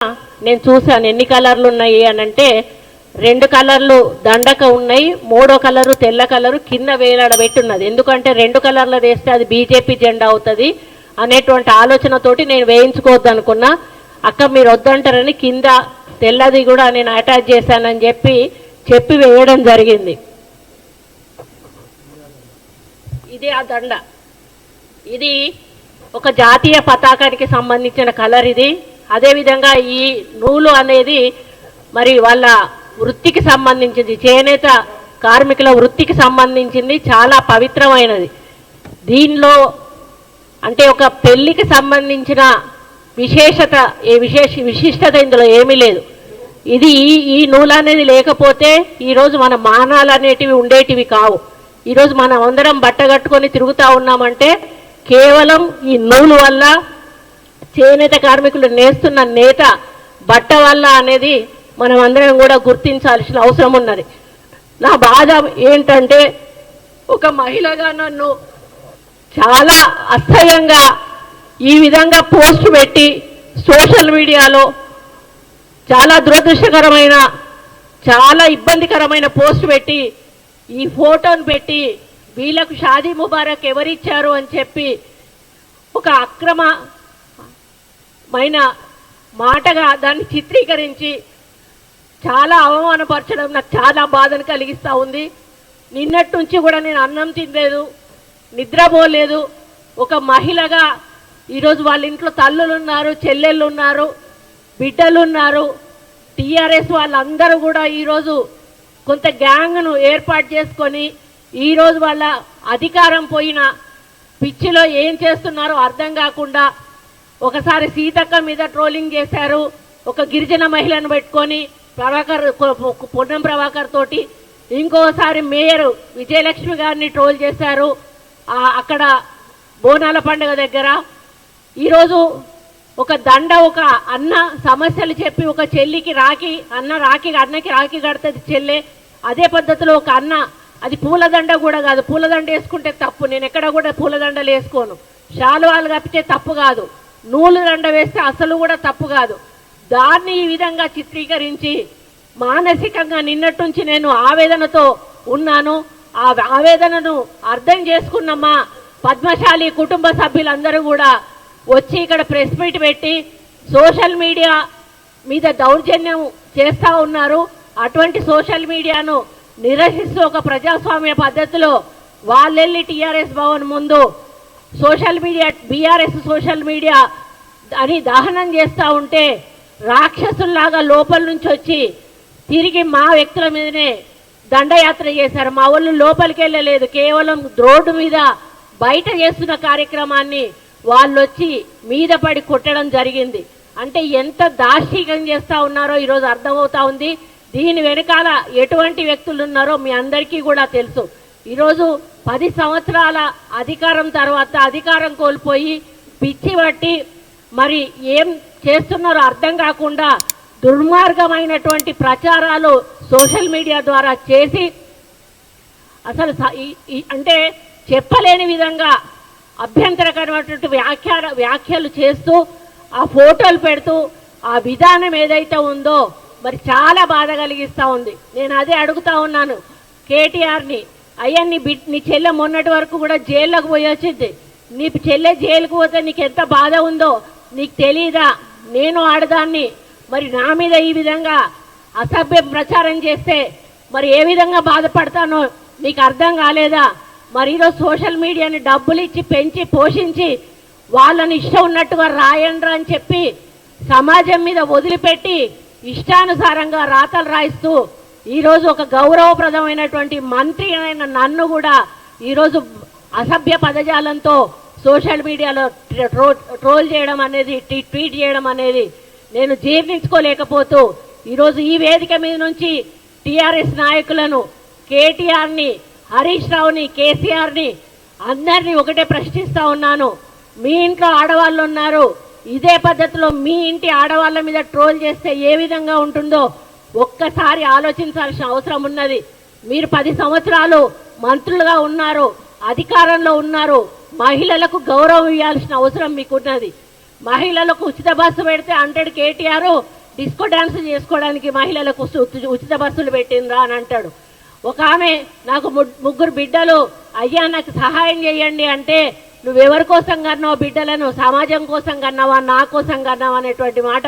నేను చూసాను ఎన్ని కలర్లు ఉన్నాయి అని అంటే 2 కలర్లు దండక ఉన్నాయి, 3వ కలరు తెల్ల కలరు కింద వేలాడబెట్టున్నది. ఎందుకంటే 2 కలర్లు వేస్తే అది బీజేపీ జెండా అవుతుంది అనేటువంటి ఆలోచనతోటి నేను వేయించుకోవద్దు అనుకున్నా. అక్క మీరు వద్దంటారని కింద తెల్లది కూడా నేను అటాచ్ చేశానని చెప్పి వేయడం జరిగింది. ఇది ఆ దండ, ఇది ఒక జాతీయ పతాకానికి సంబంధించిన కలర్ ఇది. అదేవిధంగా ఈ నూలు అనేది మరి వాళ్ళ వృత్తికి సంబంధించింది, చేనేత కార్మికుల వృత్తికి సంబంధించింది, చాలా పవిత్రమైనది. దీనిలో అంటే ఒక పెళ్లికి సంబంధించిన విశిష్టత ఇందులో ఏమీ లేదు. ఇది ఈ నూలు అనేది లేకపోతే ఈరోజు మన మానాలు అనేటివి ఉండేటివి కావు. ఈరోజు మనం అందరం బట్ట కట్టుకొని తిరుగుతూ ఉన్నామంటే కేవలం ఈ నూలు వల్ల, చేనేత కార్మికులు నేస్తున్న నేత బట్ట వల్ల అనేది మనం అందరం కూడా గుర్తించాల్సిన అవసరం ఉన్నది. నా బాధ ఏంటంటే ఒక మహిళగా నన్ను చాలా అసహ్యంగా ఈ విధంగా పోస్ట్ పెట్టి సోషల్ మీడియాలో చాలా దురదృష్టకరమైన, చాలా ఇబ్బందికరమైన పోస్ట్ పెట్టి ఈ ఫోటోను పెట్టి వీళ్ళకు షాదీ ముబారక్ ఎవరిచ్చారు అని చెప్పి ఒక అక్రమమైన మాటగా దాన్ని చిత్రీకరించి చాలా అవమానపరచడం నాకు చాలా బాధను కలిగిస్తూ ఉంది. నిన్నటి నుంచి కూడా నేను అన్నం తినలేదు, నిద్రపోలేదు. ఒక మహిళగా ఈరోజు వాళ్ళ ఇంట్లో తల్లులు ఉన్నారు, చెల్లెళ్ళు ఉన్నారు, బిడ్డలు ఉన్నారు. టీఆర్ఎస్ వాళ్ళందరూ కూడా ఈరోజు కొంత గ్యాంగ్ను ఏర్పాటు చేసుకొని ఈరోజు వాళ్ళ అధికారం పోయిన పిచ్చిలో ఏం చేస్తున్నారో అర్థం కాకుండా ఒకసారి సీతక్క మీద ట్రోలింగ్ చేశారు, ఒక గిరిజన మహిళను పెట్టుకొని పొన్నం ప్రభాకర్ తోటి, ఇంకోసారి మేయర్ విజయలక్ష్మి గారిని ట్రోల్ చేశారు అక్కడ బోనాల పండుగ దగ్గర. ఈరోజు ఒక దండ, ఒక అన్న సమస్యలు చెప్పి ఒక చెల్లికి అన్నకి రాఖీ కడుతుంది చెల్లె. అదే పద్ధతిలో ఒక అన్న, అది పూలదండ కూడా కాదు, పూలదండ వేసుకుంటే తప్పు, నేను ఎక్కడ కూడా పూలదండలు వేసుకోను. శాలువాలు కప్పితే తప్పు కాదు, నూలు దండ వేస్తే అసలు కూడా తప్పు కాదు. దాన్ని ఈ విధంగా చిత్రీకరించి మానసికంగా నిన్నటి నుంచి నేను ఆవేదనతో ఉన్నాను. ఆ ఆవేదనను అర్థం చేసుకున్నమ్మా పద్మశాలి కుటుంబ సభ్యులందరూ కూడా వచ్చి ఇక్కడ ప్రెస్ మీట్ పెట్టి సోషల్ మీడియా మీద దౌర్జన్యం చేస్తూ ఉన్నారు. అటువంటి సోషల్ మీడియాను నిరసిస్తూ ఒక ప్రజాస్వామ్య పద్ధతిలో వాళ్ళెళ్ళి టీఆర్ఎస్ భవన్ ముందు social media, BRS social media అని దహనం చేస్తూ ఉంటే రాక్షసుల్లాగా లోపల నుంచి వచ్చి తిరిగి మా వ్యక్తుల మీదనే దండయాత్ర చేశారు. మా వాళ్ళు లోపలికి వెళ్ళలేదు, కేవలం రోడ్డు మీద బయట చేస్తున్న కార్యక్రమాన్ని వాళ్ళు వచ్చి మీద పడి కొట్టడం జరిగింది. అంటే ఎంత దార్శికం చేస్తూ ఉన్నారో ఈరోజు అర్థమవుతా ఉంది. దీని వెనకాల ఎటువంటి వ్యక్తులు ఉన్నారో మీ అందరికీ కూడా తెలుసు. ఈరోజు 10 సంవత్సరాల అధికారం తర్వాత అధికారం కోల్పోయి పిచ్చి పట్టి మరి ఏం చేస్తున్నారో అర్థం కాకుండా దుర్మార్గమైనటువంటి ప్రచారాలు సోషల్ మీడియా ద్వారా చేసి అసలు అంటే చెప్పలేని విధంగా అభ్యంతరకరమైనటువంటి వ్యాఖ్యలు చేస్తూ ఆ ఫోటోలు పెడుతూ ఆ విధానం ఏదైతే ఉందో మరి చాలా బాధ కలిగిస్తూ ఉంది. నేను అదే అడుగుతా ఉన్నాను కేటీఆర్ని, అయ్యా నీ చెల్లె మొన్నటి వరకు కూడా జైల్లోకి పోయి వచ్చింది, నీ చెల్లె జైలుకు పోతే నీకు ఎంత బాధ ఉందో నీకు తెలీదా? నేను ఆడదాన్ని, మరి నా మీద ఈ విధంగా అసభ్య ప్రచారం చేస్తే మరి ఏ విధంగా బాధపడతానో నీకు అర్థం కాలేదా? మరి ఈరోజు సోషల్ మీడియాని డబ్బులు ఇచ్చి పెంచి పోషించి వాళ్ళని ఇష్టం ఉన్నట్టుగా రాయండ్రా అని చెప్పి సమాజం మీద వదిలిపెట్టి ఇష్టానుసారంగా రాతలు రాయిస్తూ ఈరోజు ఒక గౌరవప్రదమైనటువంటి మంత్రి అయిన నన్ను కూడా ఈరోజు అసభ్య పదజాలంతో సోషల్ మీడియాలో ట్రోల్ చేయడం అనేది, ట్వీట్ చేయడం అనేది నేను జీర్ణించుకోలేకపోతూ ఈరోజు ఈ వేదిక మీద నుంచి టీఆర్ఎస్ నాయకులను, కేటీఆర్ని, హరీష్ రావుని, కేసీఆర్ని అందరినీ ఒకటే ప్రశ్నిస్తూ ఉన్నాను. మీ ఇంట్లో ఆడవాళ్ళు ఉన్నారు, ఇదే పద్ధతిలో మీ ఇంటి ఆడవాళ్ళ మీద ట్రోల్ చేస్తే ఏ విధంగా ఉంటుందో ఒక్కసారి ఆలోచించాల్సిన అవసరం ఉన్నది. మీరు 10 సంవత్సరాలు మంత్రులుగా ఉన్నారు, అధికారంలో ఉన్నారు, మహిళలకు గౌరవం ఇవ్వాల్సిన అవసరం మీకున్నది. మహిళలకు ఉచిత బస్సు పెడితే అంటాడు కేటీఆర్ డిస్కో డాన్స్ చేసుకోవడానికి మహిళలకు ఉచిత బస్సులు పెట్టిందా అని అంటాడు. ఒక ఆమె నాకు ముగ్గురు బిడ్డలు, అయ్యా నాకు సహాయం చేయండి అంటే నువ్వెవరి కోసం కన్నావు బిడ్డలను, సమాజం కోసం కన్నావా నా కోసం కన్నావా అనేటువంటి మాట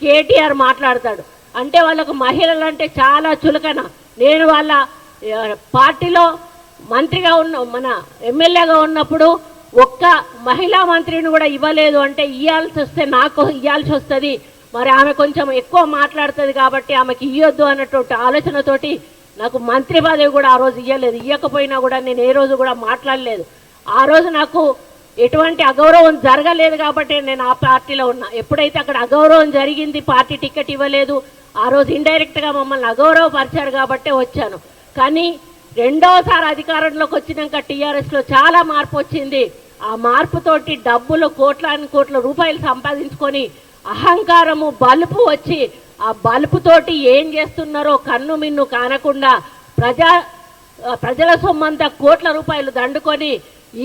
కేటీఆర్ మాట్లాడతాడు. అంటే వాళ్ళకు మహిళలు అంటే చాలా చులకన. నేను వాళ్ళ పార్టీలో మంత్రిగా మన ఎమ్మెల్యేగా ఉన్నప్పుడు ఒక్క మహిళా మంత్రిని కూడా ఇవ్వలేదు. అంటే ఇవ్వాల్సి వస్తే నాకు ఇవ్వాల్సి వస్తుంది, మరి ఆమె కొంచెం ఎక్కువ మాట్లాడుతుంది కాబట్టి ఆమెకి ఇవ్వద్దు అన్నటువంటి ఆలోచనతోటి నాకు మంత్రి పదవి కూడా ఆ రోజు ఇవ్వలేదు. ఇవ్వకపోయినా కూడా నేను ఏ రోజు కూడా మాట్లాడలేదు. ఆ రోజు నాకు ఎటువంటి అగౌరవం జరగలేదు కాబట్టి నేను ఆ పార్టీలో ఉన్నా. ఎప్పుడైతే అక్కడ అగౌరవం జరిగింది, పార్టీ టికెట్ ఇవ్వలేదు, ఆ రోజు ఇండైరెక్ట్గా మమ్మల్ని అగౌరవపరిచారు కాబట్టి వచ్చాను. కానీ రెండోసారి అధికారంలోకి వచ్చినాక టీఆర్ఎస్లో చాలా మార్పు వచ్చింది. ఆ మార్పుతోటి డబ్బులు కోట్ల రూపాయలు సంపాదించుకొని అహంకారము బలుపు వచ్చి ఆ బలుపుతోటి ఏం చేస్తున్నారో కన్ను మిన్ను కానకుండా ప్రజల సొమ్మంతా కోట్ల రూపాయలు దండుకొని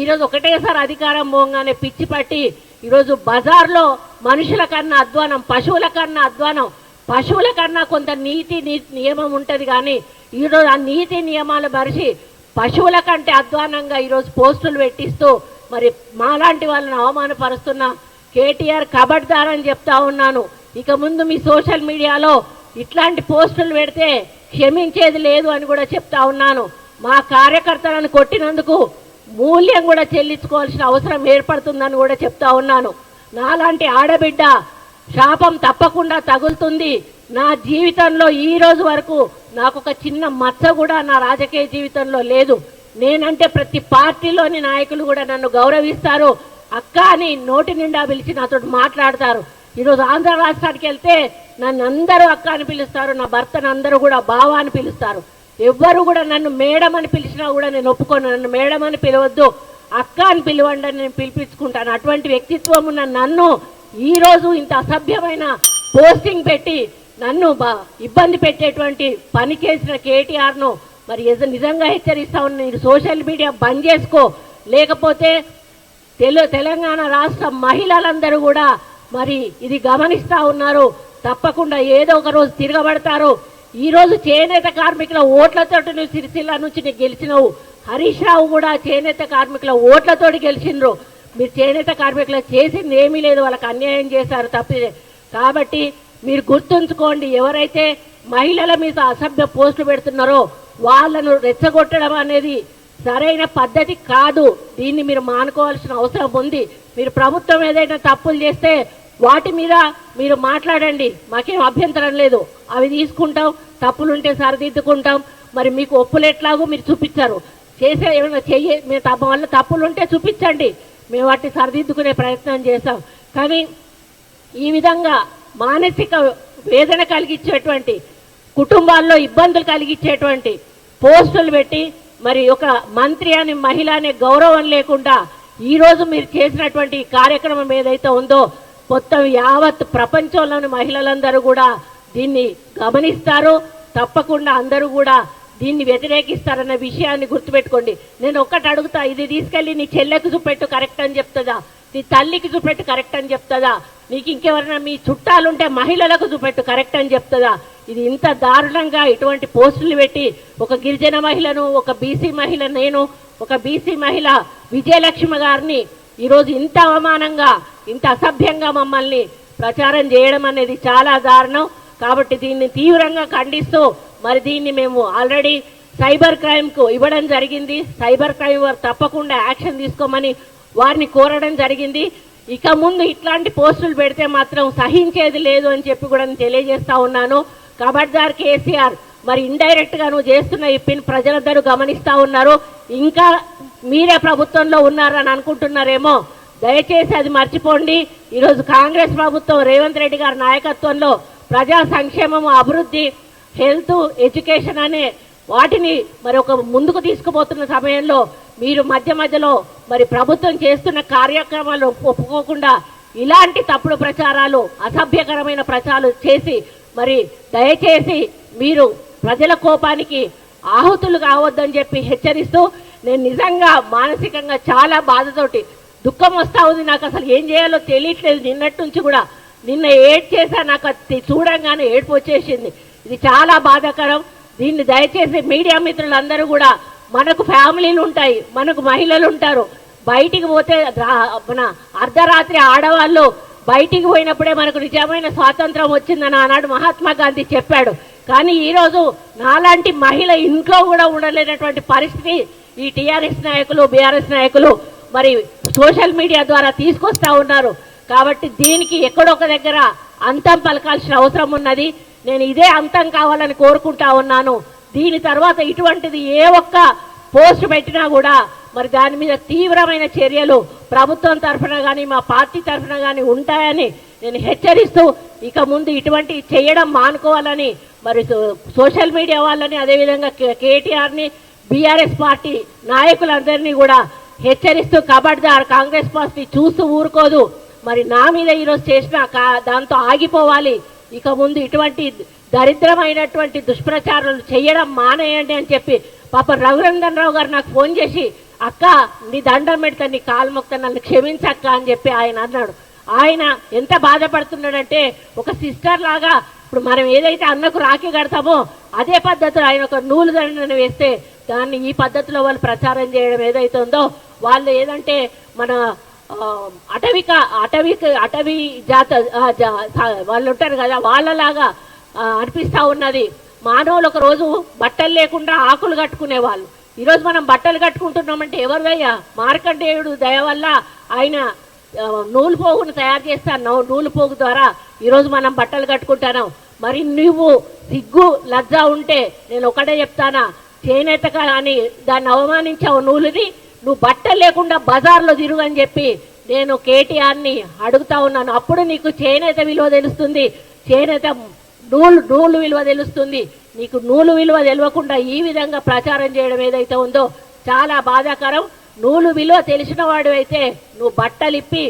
ఈరోజు ఒకటేసారి అధికారం పోగానే పిచ్చి పట్టి ఈరోజు బజార్లో మనుషుల కన్నా అధ్వానం, పశువుల కన్నా అధ్వానం. పశువుల కన్నా కొంత నీతి నియమం ఉంటుంది కానీ ఈరోజు ఆ నీతి నియమాలు మరిచి పశువుల కంటే అధ్వానంగా ఈరోజు పోస్టులు పెట్టిస్తూ మరి మాలాంటి వాళ్ళని అవమానపరుస్తున్న కేటీఆర్ కబడ్దార్ అని చెప్తా ఉన్నాను. ఇక ముందు మీ సోషల్ మీడియాలో ఇట్లాంటి పోస్టులు పెడితే క్షమించేది లేదు అని కూడా చెప్తా ఉన్నాను. మా కార్యకర్తలను కొట్టినందుకు మూల్యం కూడా చెల్లించుకోవాల్సిన అవసరం ఏర్పడుతుందని కూడా చెప్తా ఉన్నాను. నాలాంటి ఆడబిడ్డ శాపం తప్పకుండా తగులుతుంది. నా జీవితంలో ఈ రోజు వరకు నాకు ఒక చిన్న మచ్చ కూడా నా రాజకీయ జీవితంలో లేదు. నేనంటే ప్రతి పార్టీలోని నాయకులు కూడా నన్ను గౌరవిస్తారు. అక్క అని నోటి నిండా పిలిచి నాతో మాట్లాడతారు. ఈరోజు ఆంధ్ర రాష్ట్రానికి వెళ్తే నన్ను అందరూ అక్క అని పిలుస్తారు, నా భర్తను అందరూ కూడా బావ అని పిలుస్తారు. ఎవ్వరు కూడా నన్ను మేడం అని పిలిచినా కూడా నేను ఒప్పుకోను. నన్ను మేడం అని పిలవద్దు, అక్క అని పిలవండి అని నేను పిలిపించుకుంటాను. అటువంటి వ్యక్తిత్వం ఉన్న నన్ను ఈరోజు ఇంత అసభ్యమైన పోస్టింగ్ పెట్టి నన్ను ఇబ్బంది పెట్టేటువంటి పని చేసిన కేటీఆర్ను మరి నిజంగా హెచ్చరిస్తా ఉన్నా, మీరు సోషల్ మీడియా బంద్ చేసుకో, లేకపోతే తెలంగాణ రాష్ట్ర మహిళలందరూ కూడా మరి ఇది గమనిస్తా ఉన్నారు. తప్పకుండా ఏదో ఒక రోజు తిరగబడతారు. ఈరోజు చేనేత కార్మికుల ఓట్లతో నువ్వు సిరిసిల్ల నుంచి నీకు గెలిచినవు. హరీష్ రావు కూడా చేనేత కార్మికుల ఓట్లతోటి గెలిచినరు. మీరు చేనేత కార్మికులకు చేసింది ఏమీ లేదు, వాళ్ళకి అన్యాయం చేశారు తప్పి. కాబట్టి మీరు గుర్తుంచుకోండి, ఎవరైతే మహిళల మీద అసభ్య పోస్టులు పెడుతున్నారో వాళ్ళను రెచ్చగొట్టడం అనేది సరైన పద్ధతి కాదు. దీన్ని మీరు మానుకోవాల్సిన అవసరం ఉంది. మీరు ప్రభుత్వం ఏదైనా తప్పులు చేస్తే వాటి మీద మీరు మాట్లాడండి, మాకేం అభ్యంతరం లేదు. అవి తీసుకుంటాం, తప్పులుంటే సరిదిద్దుకుంటాం. మరి మీకు ఒప్పులు ఎట్లాగో మీరు చూపించారు, చేసే ఏమైనా మీ వల్ల తప్పులుంటే చూపించండి, మేము వాటిని సరిదిద్దుకునే ప్రయత్నం చేస్తాం. కానీ ఈ విధంగా మానసిక వేదన కలిగించేటువంటి, కుటుంబాల్లో ఇబ్బందులు కలిగించేటువంటి పోస్టులు పెట్టి మరి ఒక మంత్రి అని మహిళ అనే గౌరవం లేకుండా ఈరోజు మీరు చేసినటువంటి కార్యక్రమం ఏదైతే ఉందో మొత్తం యావత్ ప్రపంచంలోని మహిళలందరూ కూడా దీన్ని గమనిస్తారు. తప్పకుండా అందరూ కూడా దీన్ని వ్యతిరేకిస్తారన్న విషయాన్ని గుర్తుపెట్టుకోండి. నేను ఒక్కటి అడుగుతా, ఇది తీసుకెళ్లి నీ చెల్లెకు చూపెట్టు కరెక్ట్ అని చెప్తుందా, నీ తల్లికి చూపెట్టు కరెక్ట్ అని చెప్తుందా, నీకు ఇంకెవరైనా మీ చుట్టాలుంటే మహిళలకు చూపెట్టు కరెక్ట్ అని చెప్తుందా? ఇది ఇంత దారుణంగా ఇటువంటి పోస్టులు పెట్టి ఒక గిరిజన మహిళను, ఒక బీసీ మహిళ, నేను ఒక బీసీ మహిళ విజయలక్ష్మి గారిని ఈరోజు ఇంత అవమానంగా ఇంత అసభ్యంగా మమ్మల్ని ప్రచారం చేయడం అనేది చాలా దారుణం. కాబట్టి దీన్ని తీవ్రంగా ఖండిస్తూ మరి దీన్ని మేము ఆల్రెడీ సైబర్ క్రైమ్కు ఇవ్వడం జరిగింది. సైబర్ క్రైమ్ వారు తప్పకుండా యాక్షన్ తీసుకోమని వారిని కోరడం జరిగింది. ఇక ముందు ఇట్లాంటి పోస్టులు పెడితే మాత్రం సహించేది లేదు అని చెప్పి కూడా నేను తెలియజేస్తా ఉన్నాను. కబడ్దార్ కేసీఆర్, మరి ఇండైరెక్ట్ గా నువ్వు చేస్తున్న ఈ పిన్ ప్రజలందరూ గమనిస్తా ఉన్నారు. ఇంకా మీరే ప్రభుత్వంలో ఉన్నారని అనుకుంటున్నారేమో, దయచేసి అది మర్చిపోండి. ఈరోజు కాంగ్రెస్ ప్రభుత్వం రేవంత్ రెడ్డి గారి నాయకత్వంలో ప్రజా సంక్షేమం, అభివృద్ధి, హెల్త్, ఎడ్యుకేషన్ అనే వాటిని మరి ఒక ముందుకు తీసుకుపోతున్న సమయంలో మీరు మధ్యలో మరి ప్రభుత్వం చేస్తున్న కార్యక్రమాలు ఒప్పుకోకుండా ఇలాంటి తప్పుడు ప్రచారాలు, అసభ్యకరమైన ప్రచారాలు చేసి మరి దయచేసి మీరు ప్రజల కోపానికి ఆహుతులు కావద్దని చెప్పి హెచ్చరిస్తూ, నేను నిజంగా మానసికంగా చాలా బాధతోటి దుఃఖం వస్తూ ఉంది. నాకు అసలు ఏం చేయాలో తెలియట్లేదు. నిన్నటి నుంచి కూడా నిన్న ఏడ్ చేశా, నాకు అది చూడంగానే ఏడుపు వచ్చేసింది. ఇది చాలా బాధాకరం. దీన్ని దయచేసి మీడియా మిత్రులందరూ కూడా, మనకు ఫ్యామిలీలు ఉంటాయి, మనకు మహిళలు ఉంటారు. బయటికి పోతే మన అర్ధరాత్రి ఆడవాళ్ళు బయటికి పోయినప్పుడే మనకు నిజమైన స్వాతంత్రం వచ్చిందని ఆనాడు మహాత్మా గాంధీ చెప్పాడు. కానీ ఈరోజు నాలాంటి మహిళ ఇంట్లో కూడా ఉండలేనటువంటి పరిస్థితి ఈ టీఆర్ఎస్ నాయకులు, బీఆర్ఎస్ నాయకులు మరి సోషల్ మీడియా ద్వారా తీసుకొస్తా ఉన్నారు. కాబట్టి దీనికి ఎక్కడొక దగ్గర అంతం పలకాల్సిన అవసరం ఉన్నది. నేను ఇదే అంతం కావాలని కోరుకుంటా ఉన్నాను. దీని తర్వాత ఇటువంటిది ఏ ఒక్క పోస్ట్ పెట్టినా కూడా మరి దాని మీద తీవ్రమైన చర్యలు ప్రభుత్వం తరఫున కానీ మా పార్టీ తరఫున కానీ ఉంటాయని నేను హెచ్చరిస్తూ, ఇక ముందు ఇటువంటి చేయడం మానుకోవాలని మరి సోషల్ మీడియా వాళ్ళని, అదేవిధంగా కేటీఆర్ని, బీఆర్ఎస్ పార్టీ నాయకులందరినీ కూడా హెచ్చరిస్తూ, కబడ్దార్ కాంగ్రెస్ పార్టీ చూస్తూ ఊరుకోదు. మరి నా మీద ఈరోజు చేసిన దాంతో ఆగిపోవాలి. ఇక ముందు ఇటువంటి దరిద్రమైనటువంటి దుష్ప్రచారాలు చేయడం మానేయండి అని చెప్పి పాప రఘునందన్ రావు గారు నాకు ఫోన్ చేసి, అక్క నీ దండం పెడతా, నీ కాలు మొక్తా, నన్ను క్షమించక్క అని చెప్పి ఆయన అన్నాడు. ఆయన ఎంత బాధపడుతున్నాడంటే, ఒక సిస్టర్ లాగా ఇప్పుడు మనం ఏదైతే అన్నకు రాఖీ కడతామో అదే పద్ధతిలో ఆయన ఒక నూలు దండను వేస్తే దాన్ని ఈ పద్ధతిలో వాళ్ళు ప్రచారం చేయడం ఏదైతే ఉందో, వాళ్ళు ఏదంటే మన అటవీ జాత వాళ్ళు ఉంటారు కదా, వాళ్ళలాగా అనిపిస్తూ ఉన్నది. మానవులు ఒక రోజు బట్టలు లేకుండా ఆకులు కట్టుకునేవాళ్ళు. ఈరోజు మనం బట్టలు కట్టుకుంటున్నామంటే ఎవరిదయ్యా? మార్కండేయుడు దయ వల్ల ఆయన నూలు పోగును తయారు చేస్తాను. నూలు పోగు ద్వారా ఈరోజు మనం బట్టలు కట్టుకుంటున్నాం. మరి నువ్వు సిగ్గు లజ్జ ఉంటే నేను ఒకటే చెప్తానా, చేనేత అని దాన్ని అవమానించావు నూలుని, నువ్వు బట్టలు లేకుండా బజార్లో తిరుగు అని చెప్పి నేను కేటీఆర్ని అడుగుతా ఉన్నాను. అప్పుడు నీకు చేనేత విలువ తెలుస్తుంది, చేనేత నూలు విలువ తెలుస్తుంది. నీకు నూలు విలువ తెలియకుండా ఈ విధంగా ప్రచారం చేయడం ఏదైతే ఉందో చాలా బాధాకరం. నూలు విలువ తెలిసిన వాడు అయితే నువ్వు బట్టలు ఇప్పి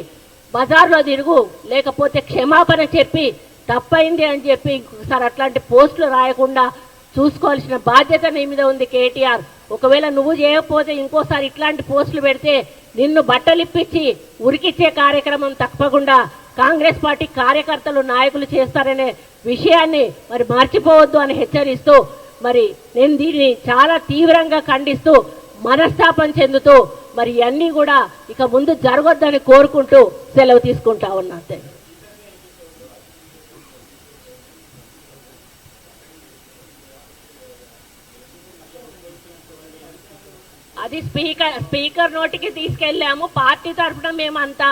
బజార్లో తిరుగు, లేకపోతే క్షమాపణ చెప్పి తప్పైంది అని చెప్పి ఇంకొకసారి అట్లాంటి పోస్టులు రాయకుండా చూసుకోవాల్సిన బాధ్యత నీ మీద ఉంది కేటీఆర్. ఒకవేళ నువ్వు చేయకపోతే ఇంకోసారి ఇట్లాంటి పోస్టులు పెడితే నిన్ను బట్టలిప్పించి ఉరికిచ్చే కార్యక్రమం తప్పకుండా కాంగ్రెస్ పార్టీ కార్యకర్తలు, నాయకులు చేస్తారనే విషయాన్ని మరి మర్చిపోవద్దు అని హెచ్చరిస్తూ, మరి నేను దీన్ని చాలా తీవ్రంగా ఖండిస్తూ మనస్తాపం చెందుతూ మరి ఇవన్నీ కూడా ఇక ముందు జరగొద్దని కోరుకుంటూ సెలవు తీసుకుంటా ఉన్నా. అది స్పీకర్ నోటికి తీసుకెళ్ళాము. పార్టీ తరఫున మేమంతా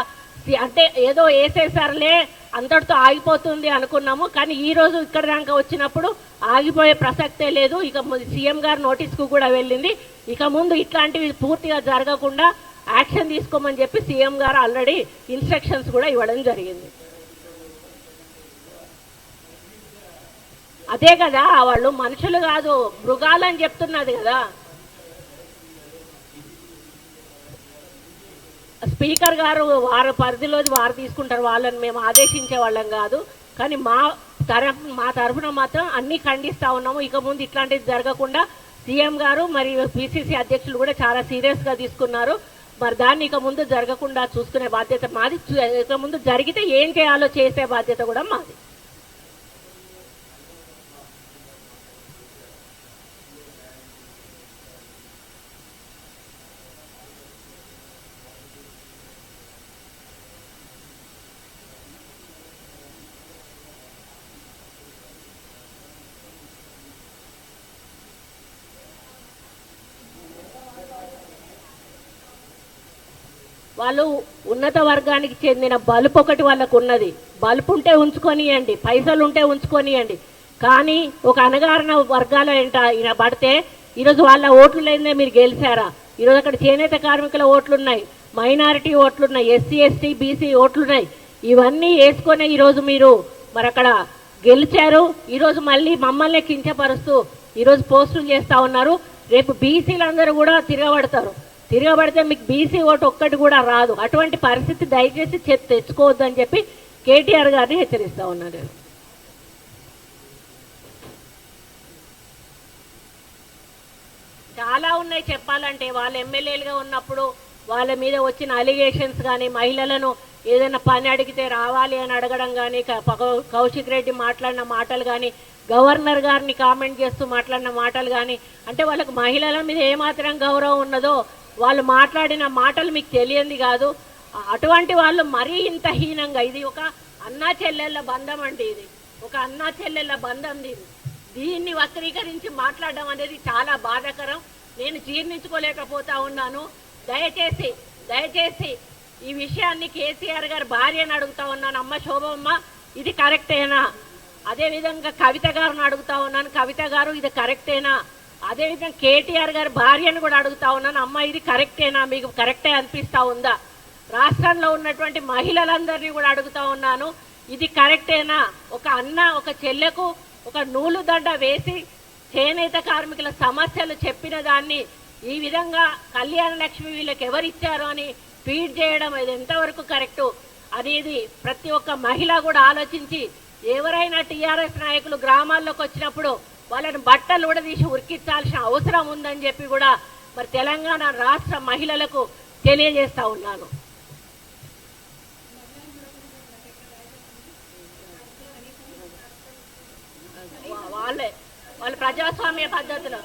అంటే ఏదో వేసేసారులే అంతటితో ఆగిపోతుంది అనుకున్నాము. కానీ ఈ రోజు ఇక్కడ దాకా వచ్చినప్పుడు ఆగిపోయే ప్రసక్తే లేదు. ఇక సీఎం గారు నోటీస్కు కూడా వెళ్ళింది. ఇక ముందు ఇట్లాంటివి పూర్తిగా జరగకుండా యాక్షన్ తీసుకోమని చెప్పి సీఎం గారు ఆల్రెడీ ఇన్స్ట్రక్షన్స్ కూడా ఇవ్వడం జరిగింది. అదే కదా, వాళ్ళు మనుషులు కాదు మృగాలని చెప్తున్నది కదా. స్పీకర్ గారు వారి పరిధిలో వారు తీసుకుంటారు, వాళ్ళని మేము ఆదేశించే వాళ్ళం కాదు. కానీ మా తరఫున మాత్రం అన్ని ఖండిస్తా ఉన్నాము. ఇక ముందు ఇట్లాంటిది జరగకుండా సీఎం గారు మరియు పిసిసి అధ్యక్షులు కూడా చాలా సీరియస్గా తీసుకున్నారు. మరి దాన్ని ఇక ముందు జరగకుండా చూసుకునే బాధ్యత మాది. ఇక ముందు జరిగితే ఏం చేయాలో చేసే బాధ్యత కూడా మాది. వాళ్ళు ఉన్నత వర్గానికి చెందిన బలుపు ఒకటి వాళ్ళకు ఉన్నది. బలుపు ఉంటే ఉంచుకొనియండి, పైసలు ఉంటే ఉంచుకొనియండి. కానీ ఒక అణగారిన వర్గాల ఈయన పడితే ఈరోజు వాళ్ళ ఓట్లు లేదే మీరు గెలిచారా? ఈరోజు అక్కడ చేనేత కార్మికుల ఓట్లున్నాయి, మైనారిటీ ఓట్లున్నాయి, ఎస్సీ ఎస్టీ బీసీ ఓట్లున్నాయి. ఇవన్నీ వేసుకొని ఈరోజు మీరు మరి అక్కడ గెలిచారు. ఈరోజు మళ్ళీ మమ్మల్ని కించపరుస్తూ ఈరోజు పోస్టులు చేస్తూ ఉన్నారు. రేపు బీసీలందరూ కూడా తిరగబడితే మీకు బీసీ ఓటు ఒక్కటి కూడా రాదు. అటువంటి పరిస్థితి దయచేసి తెచ్చుకోవద్దు అని చెప్పి కేటీఆర్ గారిని హెచ్చరిస్తా ఉన్నారు. చాలా ఉన్నాయి చెప్పాలంటే. వాళ్ళు ఎమ్మెల్యేలుగా ఉన్నప్పుడు వాళ్ళ మీద వచ్చిన అలిగేషన్స్ కానీ, మహిళలను ఏదైనా పని అడిగితే రావాలి అని అడగడం కానీ, కౌశిక్ రెడ్డి మాట్లాడిన మాటలు కానీ, గవర్నర్ గారిని కామెంట్ చేస్తూ మాట్లాడిన మాటలు కానీ, అంటే వాళ్ళకు మహిళల మీద ఏమాత్రం గౌరవం ఉన్నదో వాళ్ళు మాట్లాడిన మాటలు మీకు తెలియంది కాదు. అటువంటి వాళ్ళు మరీ ఇంత హీనంగా, ఇది ఒక అన్నా చెల్లెళ్ళ బంధం అండి, ఇది ఒక అన్నా చెల్లెళ్ళ బంధం. దీన్ని వక్రీకరించి మాట్లాడడం అనేది చాలా బాధాకరం. నేను జీర్ణించుకోలేకపోతా ఉన్నాను. దయచేసి ఈ విషయాన్ని కేసీఆర్ గారి భార్యను అడుగుతా ఉన్నాను, అమ్మ శోభమ్మ ఇది కరెక్టేనా? అదేవిధంగా కవిత గారిని అడుగుతా ఉన్నాను, కవిత గారు ఇది కరెక్టేనా? అదేవిధంగా కేటీఆర్ గారి భార్యను కూడా అడుగుతా ఉన్నాను, అమ్మ ఇది కరెక్టేనా, మీకు కరెక్టే అనిపిస్తా ఉందా? రాష్ట్రంలో ఉన్నటువంటి మహిళలందరినీ కూడా అడుగుతా ఉన్నాను, ఇది కరెక్టేనా? ఒక అన్న ఒక చెల్లెకు ఒక నూలు దండ వేసి చేనేత కార్మికుల సమస్యలు చెప్పిన దాన్ని ఈ విధంగా కళ్యాణ లక్ష్మి వీళ్ళకి ఎవరిచ్చారు అని ఫీడ్ చేయడం ఇది ఎంతవరకు కరెక్టు అనేది ప్రతి ఒక్క మహిళ కూడా ఆలోచించి, ఎవరైనా టీఆర్ఎస్ నాయకులు గ్రామాల్లోకి వచ్చినప్పుడు వాళ్ళని బట్టలు కూడా తీసి ఉరికించాల్సిన అవసరం ఉందని చెప్పి కూడా మరి తెలంగాణ రాష్ట్ర మహిళలకు తెలియజేస్తా ఉన్నాను. వాళ్ళ ప్రజాస్వామ్య పద్ధతిలో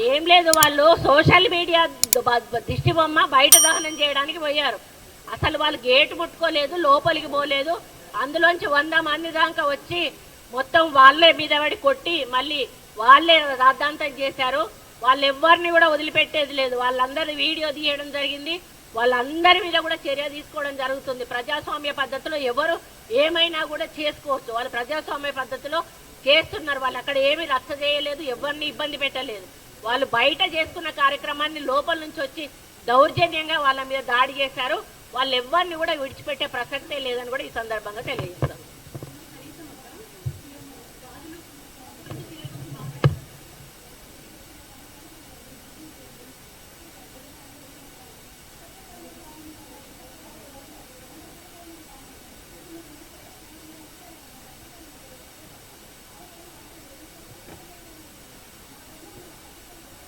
ఏం లేదు, వాళ్ళు సోషల్ మీడియా దిష్టి బొమ్మ బయట దహనం చేయడానికి పోయారు. అసలు వాళ్ళు గేటు ముట్టుకోలేదు, లోపలికి పోలేదు. అందులోంచి 100 మంది దాకా వచ్చి మొత్తం వాళ్ళే మీద పడి కొట్టి మళ్ళీ వాళ్ళే రాద్ధాంతం చేశారు. వాళ్ళు ఎవరిని కూడా వదిలిపెట్టేది లేదు. వాళ్ళందరి వీడియో తీయడం జరిగింది. వాళ్ళందరి మీద కూడా చర్య తీసుకోవడం జరుగుతుంది. ప్రజాస్వామ్య పద్ధతిలో ఎవరు ఏమైనా కూడా చేసుకోవచ్చు. వాళ్ళు ప్రజాస్వామ్య పద్ధతిలో చేస్తున్నారు. వాళ్ళు అక్కడ ఏమీ రచ్చ చేయలేదు, ఎవరిని ఇబ్బంది పెట్టలేదు. వాళ్ళు బయట చేసుకున్న కార్యక్రమాన్ని లోపల నుంచి వచ్చి దౌర్జన్యంగా వాళ్ళ మీద దాడి చేశారు. వాళ్ళు ఎవరిని కూడా విడిచిపెట్టే ప్రసక్తే లేదని కూడా ఈ సందర్భంగా తెలియజేస్తారు.